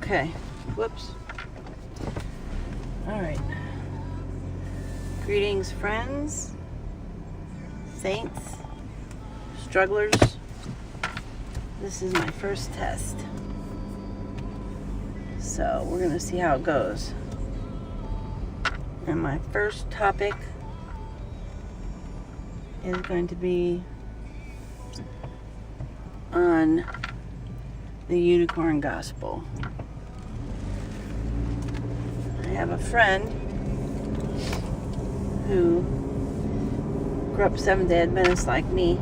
Okay. Whoops. Alright. Greetings, friends, saints, strugglers. This is my first test. So we're going to see how it goes. And my first topic is going to be on the unicorn gospel. I have a friend who grew up Seventh-day Adventist like me,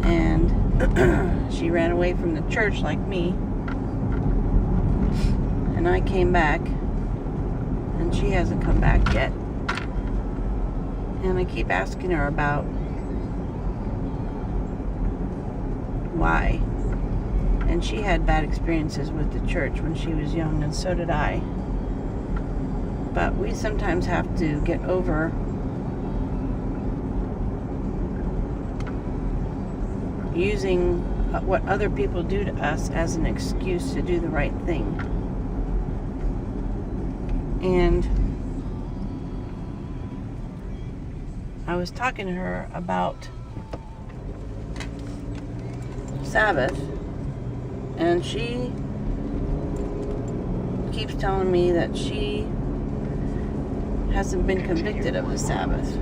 and she ran away from the church like me, and I came back, and she hasn't come back yet, and I keep asking her about why. And she had bad experiences with the church when she was young, and so did I. But we sometimes have to get over using what other people do to us as an excuse to do the right thing. And I was talking to her about Sabbath, and she keeps telling me that she hasn't been convicted of the Sabbath,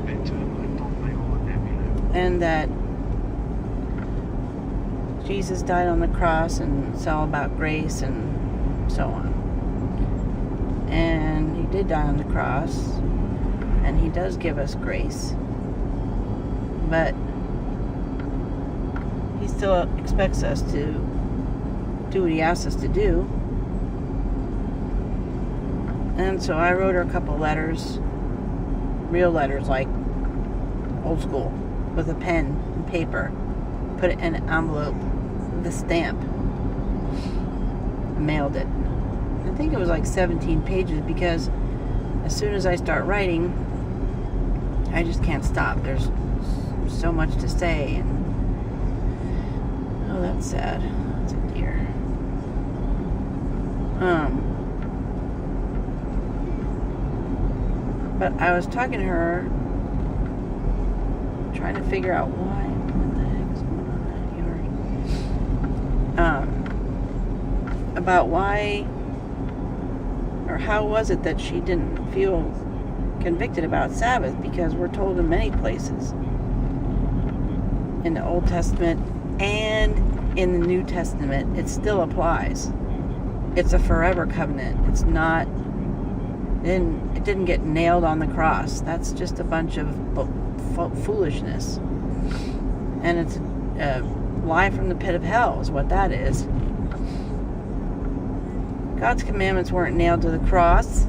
and that Jesus died on the cross and it's all about grace and so on. And he did die on the cross, and he does give us grace, but he still expects us to do what he asks us to do. And so I wrote her a couple letters, real letters, like old school, with a pen and paper, put it in an envelope with a stamp, mailed it. I think it was like 17 pages, because as soon as I start writing, I just can't stop. There's so much to say, and oh, that's sad. That's a deer. But I was talking to her, trying to figure out why. What the heck is going on here? About why, or how was it that she didn't feel convicted about Sabbath? Because we're told in many places, in the Old Testament and in the New Testament, it still applies. It's a forever covenant. It's not, it didn't get nailed on the cross. That's just a bunch of foolishness. And it's a lie from the pit of hell is what that is. God's commandments weren't nailed to the cross.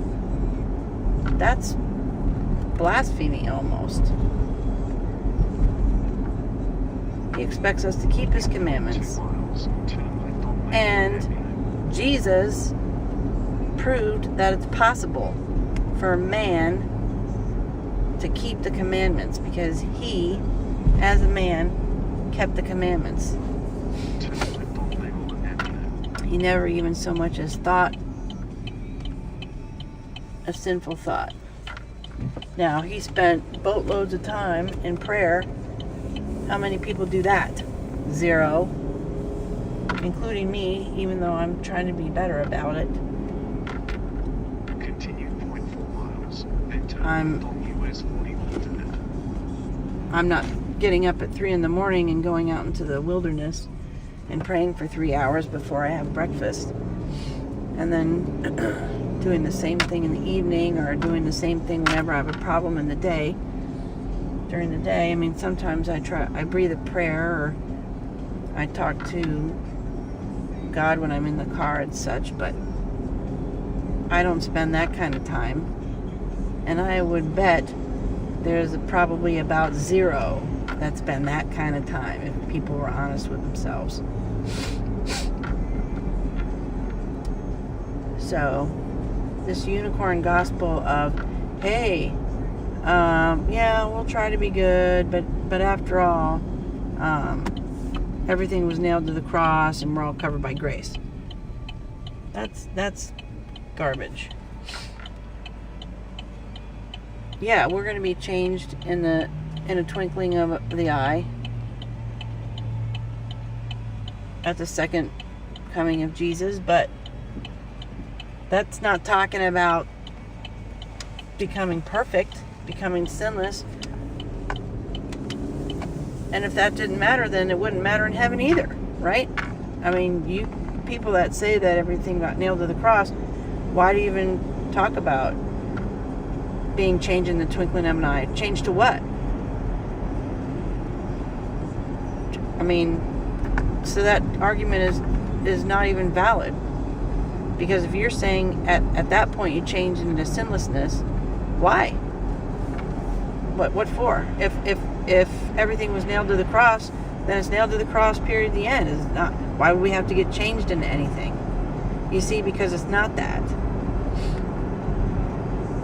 That's blasphemy almost. He expects us to keep his commandments. And Jesus proved that it's possible for a man to keep the commandments, because he, as a man, kept the commandments. He never even so much as thought a sinful thought. Now, he spent boatloads of time in prayer. How many people do that? 0. Including me, even though I'm trying to be better about it. Continue 0.4 miles. I'm not getting up at 3 in the morning and going out into the wilderness and praying for 3 hours before I have breakfast, and then doing the same thing in the evening, or doing the same thing whenever I have a problem in the day. During the day, I mean, sometimes I breathe a prayer, or I talk to God when I'm in the car and such, but I don't spend that kind of time. And I would bet there's probably about 0 that spend that kind of time, if people were honest with themselves. So, this unicorn gospel of, hey, yeah, we'll try to be good, but after all, everything was nailed to the cross and we're all covered by grace. That's garbage. Yeah, we're going to be changed in a twinkling of the eye at the second coming of Jesus, but that's not talking about becoming perfect, becoming sinless. And if that didn't matter, then it wouldn't matter in heaven either, right? I mean, you people that say that everything got nailed to the cross, why do you even talk about being changed in the twinkling of an eye? Changed to what? I mean, so that argument is not even valid. Because if you're saying at that point you change into sinlessness, why? What for? If everything was nailed to the cross, then it's nailed to the cross, period, the end. It's not, why would we have to get changed into anything? You see, because it's not that.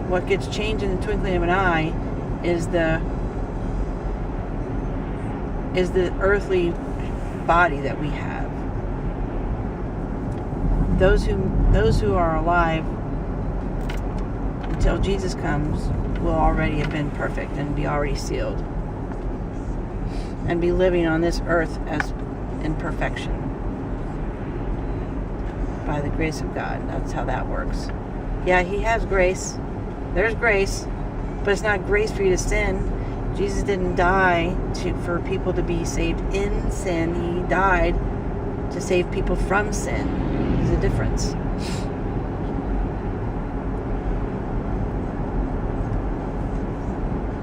What gets changed in the twinkling of an eye is the earthly body that we have. Those who are alive until Jesus comes will already have been perfect and be already sealed and be living on this earth as in perfection by the grace of God. That's how that works. Yeah, he has grace. There's grace, but it's not grace for you to sin. Jesus didn't die for people to be saved in sin. He died to save people from sin. There's a difference.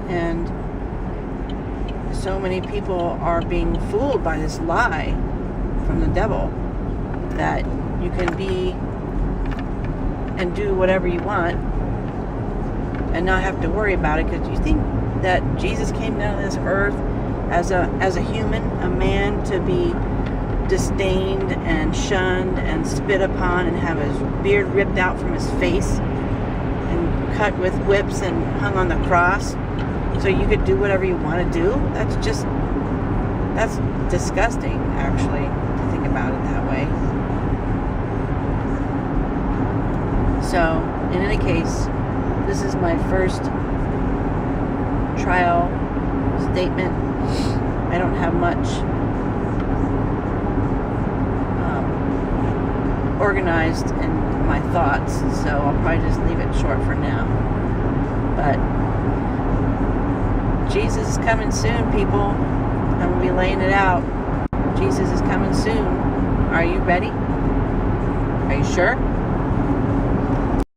And so many people are being fooled by this lie from the devil that you can be and do whatever you want and not have to worry about it, because you think that Jesus came down to this earth as a human, a man, to be disdained and shunned and spit upon and have his beard ripped out from his face and cut with whips and hung on the cross so you could do whatever you want to do? That's disgusting, actually, to think about it that way. So, in any case, this is my first trial statement. I don't have much organized in my thoughts, so I'll probably just leave it short for now. But Jesus is coming soon, people. I'm going to be laying it out. Jesus is coming soon. Are you ready? Are you sure?